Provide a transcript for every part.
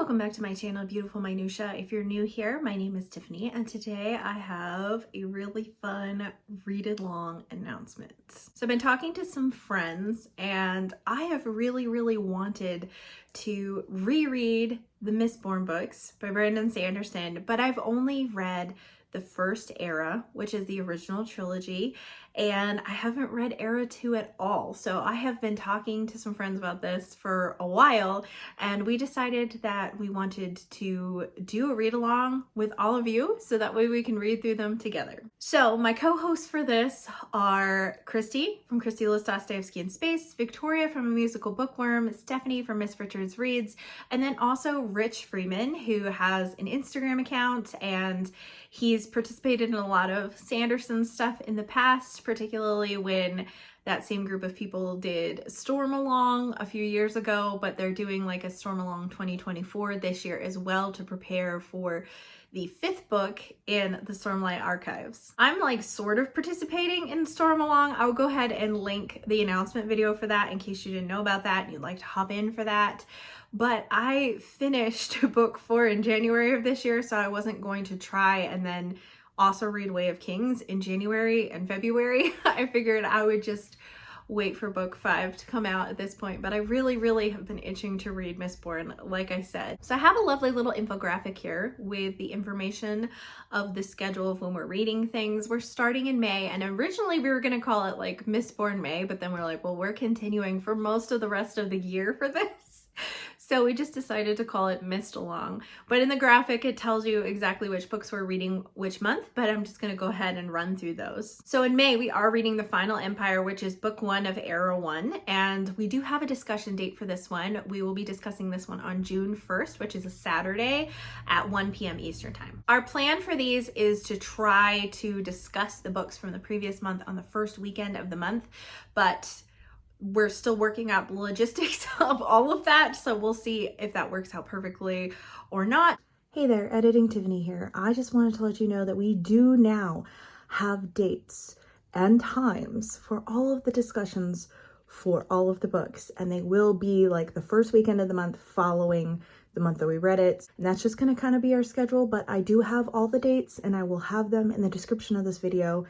Welcome back to my channel, Beautiful Minutia. If you're new here, my name is Tiffany, and today I have a really fun read-along announcement. So I've been talking to some friends, and I have really wanted to reread the Mistborn books by Brandon Sanderson, but I've only read the first era, which is the original trilogy, and I haven't read era 2 at all. So I have been talking to some friends about this for a while, and we decided that we wanted to do a read along with all of you so that way we can read through them together. So my co-hosts for this are Christy from Christy Lists Dostoevsky in Space, Victoria from A Musical Bookworm, Stephanie from Miss Richards Reads, and then also Rich Freeman, who has an Instagram account, and he's participated in a lot of Sanderson stuff in the past, particularly when that same group of people did Storm Along a few years ago, but they're doing like a Storm Along 2024 this year as well to prepare for the 5th book in the Stormlight Archives. I'm like sort of participating in Storm Along. I'll go ahead and link the announcement video for that in case you didn't know about that and you'd like to hop in for that. But I finished book 4 in January of this year, so I wasn't going to try and then also read Way of Kings in January and February. I figured I would just wait for book 5 to come out at this point, but I really have been itching to read Mistborn, like I said. So I have a lovely little infographic here with the information of the schedule of when we're reading things. We're starting in May, and originally we were going to call it like Mistborn May, but then we're like, well, we're continuing for most of the rest of the year for this. So we just decided to call it Mist Along. But in the graphic, it tells you exactly which books we're reading which month, but I'm just gonna go ahead and run through those. So in May, we are reading The Final Empire, which is book 1 of Era 1, and we do have a discussion date for this one. We will be discussing this one on June 1st, which is a Saturday at 1 p.m. Eastern Time. Our plan for these is to try to discuss the books from the previous month on the first weekend of the month, but we're still working out the logistics of all of that, so we'll see if that works out perfectly or not. Hey there, Editing Tiffany here. I just wanted to let you know that we do now have dates and times for all of the discussions for all of the books, and they will be like the first weekend of the month following the month that we read it. And that's just going to kind of be our schedule, but I do have all the dates and I will have them in the description of this video,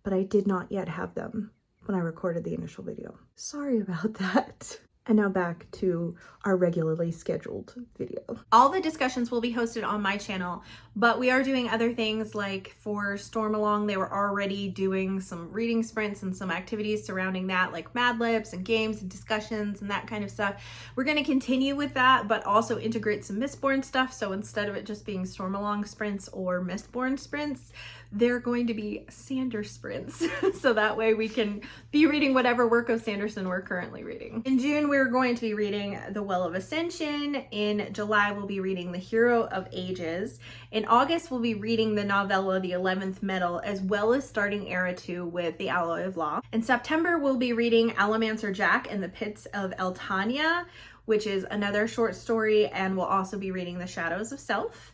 but I did not yet have them when I recorded the initial video. Sorry about that. And now back to our regularly scheduled video. All the discussions will be hosted on my channel, but we are doing other things like for Storm Along, they were already doing some reading sprints and some activities surrounding that, like Mad Libs and games and discussions and that kind of stuff. We're going to continue with that, but also integrate some Mistborn stuff. So instead of it just being Storm Along sprints or Mistborn sprints, they're going to be Sander sprints. So that way we can be reading whatever work of Sanderson we're currently reading. In June, we're going to be reading The Well of Ascension. In July, we'll be reading The Hero of Ages. In August, we'll be reading the novella The 11th Medal, as well as starting Era 2 with The Alloy of Law. In September, we'll be reading Allomancer Jack in the Pits of Eltania, which is another short story, and we'll also be reading The Shadows of Self.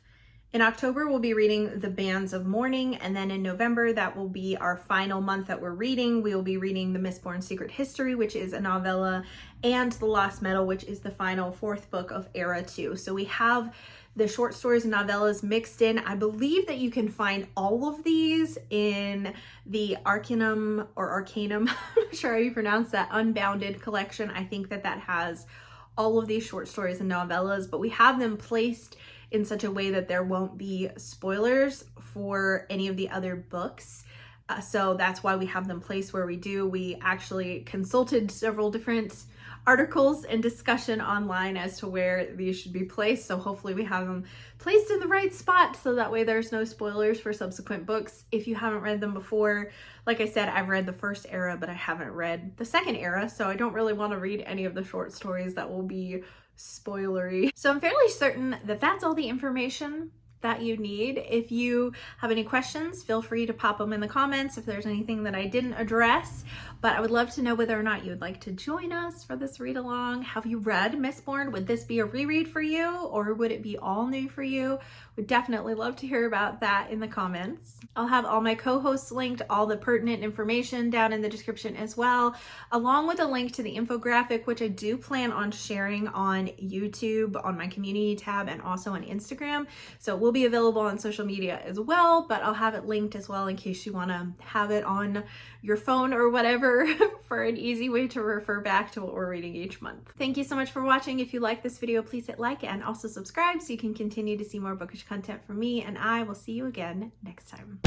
In October, we'll be reading The Bands of Mourning, and then in November, that will be our final month that we're reading. We will be reading The Mistborn Secret History, which is a novella, and The Lost Medal, which is the final 4th book of Era 2. So we have the short stories and novellas mixed in. I believe that you can find all of these in the Arcanum, I'm not sure how you pronounce that, Unbounded collection. I think that has all of these short stories and novellas, but we have them placed in such a way that there won't be spoilers for any of the other books. So that's why we have them placed where we do. We actually consulted several different articles and discussion online as to where these should be placed. So hopefully we have them placed in the right spot so that way there's no spoilers for subsequent books. If you haven't read them before, like I said, I've read the first era, but I haven't read the second era. So I don't really want to read any of the short stories that will be spoilery. So I'm fairly certain that that's all the information that you need. If you have any questions, feel free to pop them in the comments if there's anything that I didn't address. But I would love to know whether or not you would like to join us for this read along. Have you read Mistborn? Would this be a reread for you, or would it be all new for you? Would definitely love to hear about that in the comments. I'll have all my co-hosts linked, all the pertinent information down in the description as well, along with a link to the infographic, which I do plan on sharing on YouTube, on my community tab, and also on Instagram. So it will be available on social media as well, but I'll have it linked as well in case you want to have it on your phone or whatever for an easy way to refer back to what we're reading each month. Thank you so much for watching. If you like this video, please hit like and also subscribe so you can continue to see more bookish content from me, and I will see you again next time.